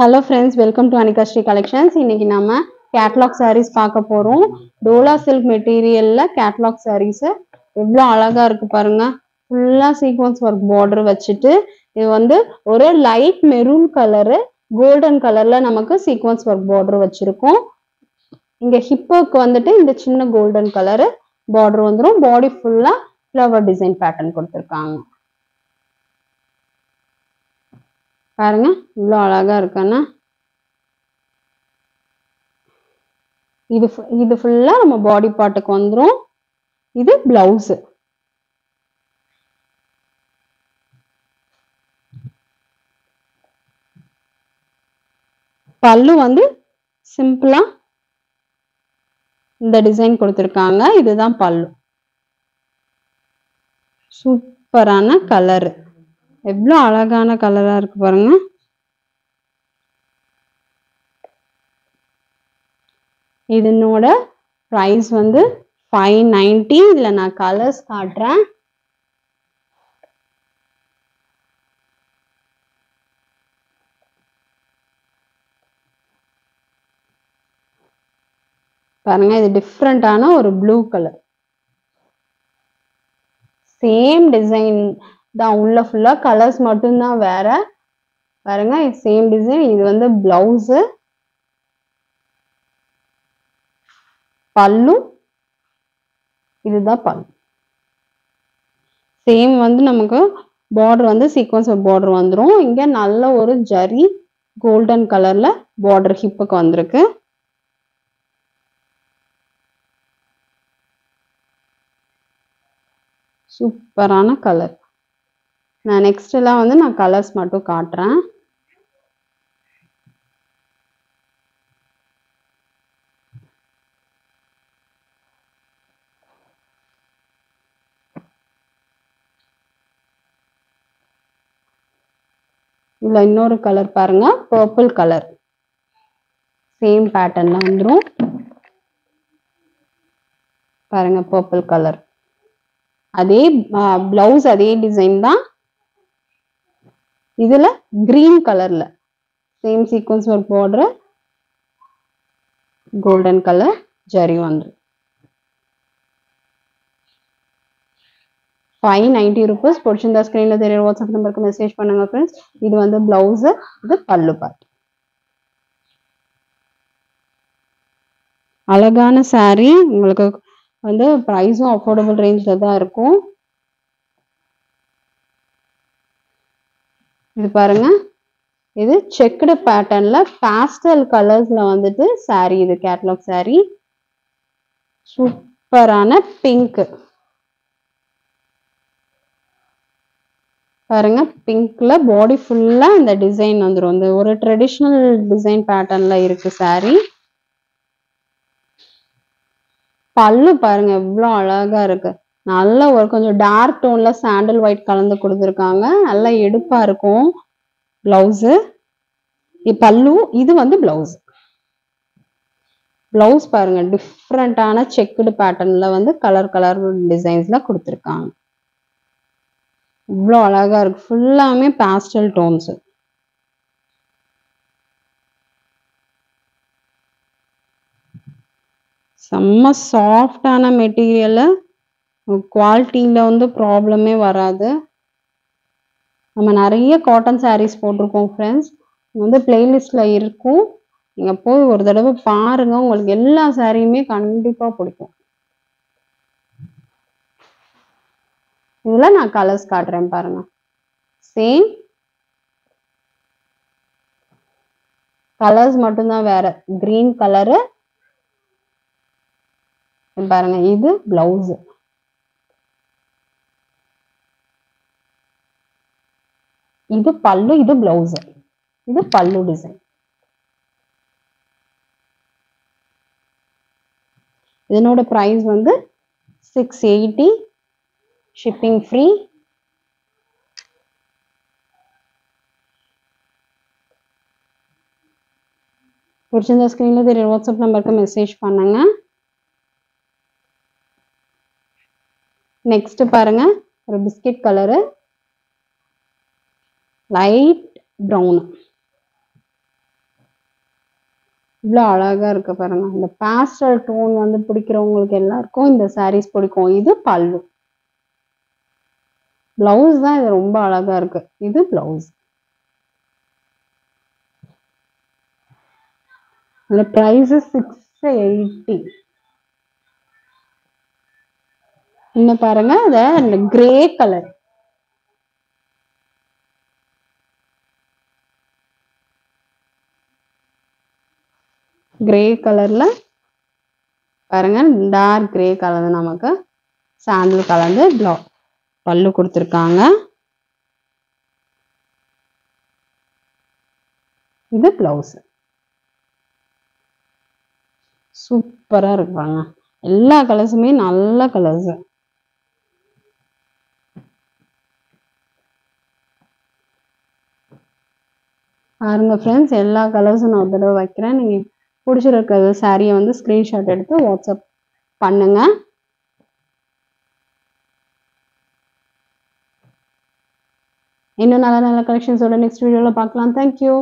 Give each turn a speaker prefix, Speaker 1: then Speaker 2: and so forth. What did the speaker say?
Speaker 1: Hello friends, welcome to Anika Sri Collections. இன்னைக்கு நாம catalog sarees பார்க்க போறோம். Dola silk materialல catalog sarees எவ்வளவு அழகா இருக்கு பாருங்க. ஃபுல்லா sequence work border வச்சிட்டு இது வந்து ஒரு light maroon color golden colorல நமக்கு sequence work border வச்சிருக்கோம். இங்க hipக்கு வந்துட்டு இந்த சின்ன golden color border வந்துரும். Body ஃபுல்லா flower design pattern கொடுத்திருக்காங்க. பாருங்க இவ்வளவு அழகா இருக்கானா. இது ஃபுல்லா நம்ம பாடி பார்ட்டுக்கு வந்துரும். இது பிளவுஸ். பல்லு வந்து சிம்பிளா இந்த டிசைன் கொடுத்திருக்காங்க. இதுதான் பல்லு. சூப்பரான கலர். எவ்வளவு அழகான கலரா இருக்கு பாருங்க. இதனோட பிரைஸ் வந்து 590. இதுல நான் கலர்ஸ் காட்டுறேன். பாருங்க இது டிஃப்ரெண்டான ஒரு ப்ளூ கலர். சேம் டிசைன் தான், உள்ள ஃபுல்லா கலர்ஸ் மட்டும்தான் வேற. பாருங்க சேம் டிசைன். இது வந்து பிளவுஸ். பல்லு இதுதான் பல்லு. சேம் வந்து நமக்கு பார்டர் வந்து சீக்வன்ஸ் பார்டர் வந்துரும். இங்க நல்ல ஒரு ஜரி கோல்டன் கலர்ல பார்டர் ஹிப்புக்கு வந்திருக்கு. சூப்பரான கலர். நான் நெக்ஸ்ட் எல்லாம் வந்து நான் கலர்ஸ் மட்டும் காட்டுறேன். இல்ல இன்னொரு கலர் பாருங்க, பர்பிள் கலர். சேம் பேட்டர்ன்ல வந்துரும். பாருங்க பர்பிள் கலர். அதே பிளவுஸ் அதே டிசைன் தான். இதுல கிரீன் கலர்ல same sequence work border golden colour zari வந்துரும். 590 rupees. பிடிச்சிருந்தா ஸ்கிரீன்ல தெரியற வாட்ஸ்அப் நம்பருக்கு மெசேஜ் பண்ணுங்க ஃப்ரெண்ட்ஸ். இது வந்து பிளவுஸ், இது பல்லு பார்ட். அழகான saree. உங்களுக்கு வந்து பிரைஸும் அஃபோர்டபுள் ரேஞ்ச்ல தான் இருக்கும். இது பாருங்க, இது செக்குடு பேட்டர்ன்ல பாஸ்டல் கலர்ஸ்ல வந்துட்டு saree. இது கேட்டலாக் saree. சூப்பரான பிங்க். பாருங்க பிங்க்ல பாடி ஃபுல்லா இந்த டிசைன் வந்துரும். இந்த ஒரு ட்ரெடிஷனல் டிசைன் பேட்டர்ன்ல இருக்கு saree. பல்லு பாருங்க எவ்வளவு அழகா இருக்கு. நல்ல ஒரு கொஞ்சம் டார்க் டோன்ல சாண்டல் ஒயிட் கலந்து கொடுத்துருக்காங்க. நல்லா எடுப்பா இருக்கும் பிளவுஸ். பல்லு இது வந்து பிளவுஸ். பிளவுஸ் பாருங்க டிஃப்ரெண்டான செக்குடு பேட்டர்ன்ல வந்து கலர் கலர் டிசைன்ஸ்ல கொடுத்துருக்காங்க. இவ்வளவு அழகா இருக்கு. ஃபுல்லாமே பாஸ்டல் டோன்ஸ். செம்ம சாஃப்டான மெட்டீரியல். குவாலிட்டியில வந்து ப்ராப்ளமே வராது. நம்ம நிறைய காட்டன் சாரீஸ் போட்டிருக்கோம் ஃப்ரெண்ட்ஸ். வந்து பிளேலிஸ்ட்ல இருக்கும். நீங்க போய் ஒரு தடவை பாருங்க. உங்களுக்கு எல்லா சாரியுமே கண்டிப்பா பிடிக்கும். இதுல நான் கலர்ஸ் காட்டுறேன் பாருங்க. சேம் கலர்ஸ் மட்டும்தான் வேற. கிரீன் கலரு பாருங்க. இது பிளவுஸ். இது பல்லு, இது பிளவுஸ். இது பல்லு டிசைன். இதனோட பிரைஸ் வந்து 680. Shipping free. பிடிச்சிருந்த ஸ்கிரீன்ல தெரியற வாட்ஸ்அப் நம்பருக்கு மெசேஜ் பண்ணுங்க. நெக்ஸ்ட் பாருங்க, ஒரு பிஸ்கட் கலரு லைட் ப்ரௌன். இவ்வளோ அழகா இருக்கு பாருங்க. இந்த பேஸ்டல் டோன் வந்து பிடிக்கிறவங்களுக்கு எல்லாருக்கும் இந்த சாரீஸ் பிடிக்கும். இது பல்லு. பிளவுஸ் தான் இது ரொம்ப அழகா இருக்கு. இது பிளவுஸ். இந்த பிரைஸ் 680. இன்னும் பாருங்க இந்த கிரே கலர். கிரே கலர்ல பாருங்க, டார்க் கிரே கலர் நமக்கு சாண்டல் கலந்து பல்லு கொடுத்துருக்காங்க. இது பிளவுஸ். சூப்பரா இருப்பாங்க. எல்லா கலர்ஸுமே நல்ல கலர்ஸ். பாருங்க ஃப்ரெண்ட்ஸ், எல்லா கலர்ஸும் நான் ஒரு தடவை வைக்கிறேன். நீங்க பிடிச்சிருக்கிற சாரியை வந்து ஸ்கிரீன்ஷாட் எடுத்து வாட்ஸ்அப் பண்ணுங்க. இன்னும் நல்ல நல்ல கலெக்ஷன்ஸோட நெக்ஸ்ட் வீடியோல பார்க்கலாம். தேங்க்யூ.